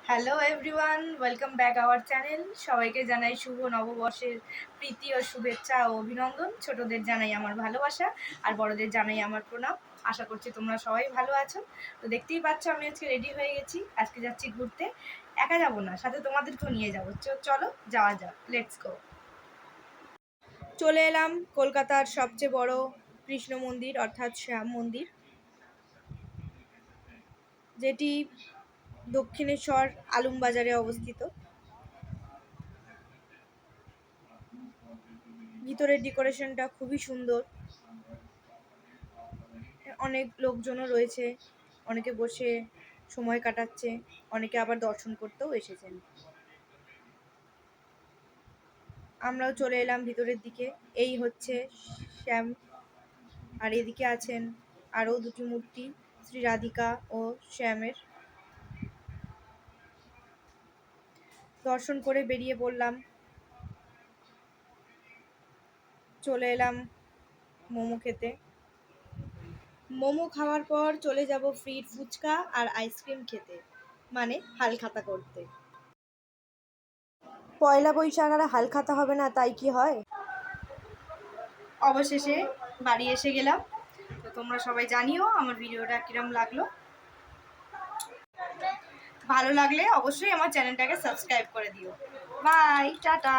Hello everyone, welcome back our channel. সবাইকে জানাই শুভ নববর্ষের প্রীতি ও শুভেচ্ছা ও অভিনন্দন। ছোটদের জানাই আমার ভালোবাসা আর বড়দের জানাই আমার প্রণাম। আশা করছি তোমরা সবাই ভালো আছো। তো দেখতেই পাচ্ছ আমি আজকে রেডি হয়ে গেছি। আজকে যাচ্ছি ঘুরতে। একা যাব না, সাথে তোমাদেরকেও নিয়ে যাবো। চলো যাওয়া যাক, লেটস গো। চলে এলাম কলকাতার সবচেয়ে বড় কৃষ্ণ মন্দির অর্থাৎ শ্যাম মন্দির, যেটি দক্ষিণেশ্বর আলমবাজারে অবস্থিত। ভিতরের ডেকোরেশনটা খুবই সুন্দর। অনেক লোকজনও রয়েছে, অনেকে বসে সময় কাটাচ্ছে, অনেকে আবার দর্শন করতেও এসেছেন। আমরাও চলে এলাম ভিতরের দিকে। এই হচ্ছে শ্যাম, আর এদিকে আছেন আরও দুটি মূর্তি, শ্রী রাধিকা ও শ্যামের। দর্শন করে বেরিয়ে পড়লাম। চলে এলাম মোমো খেতে। মোমো খাওয়ার পর চলে যাব ফ্রি ফুচকা আর আইসক্রিম খেতে, মানে হালখাতা করতে। পয়লা বৈশাখ আর হালখাতা হবে না তাই কি হয়? অবশেষে বাড়ি এসে গেলাম। তো তোমরা সবাই জানিও আমার ভিডিওটা কিরম লাগলো। ভালো লাগলে অবশ্যই আমার চ্যানেলটাকে সাবস্ক্রাইব করে দিও। Bye, tata.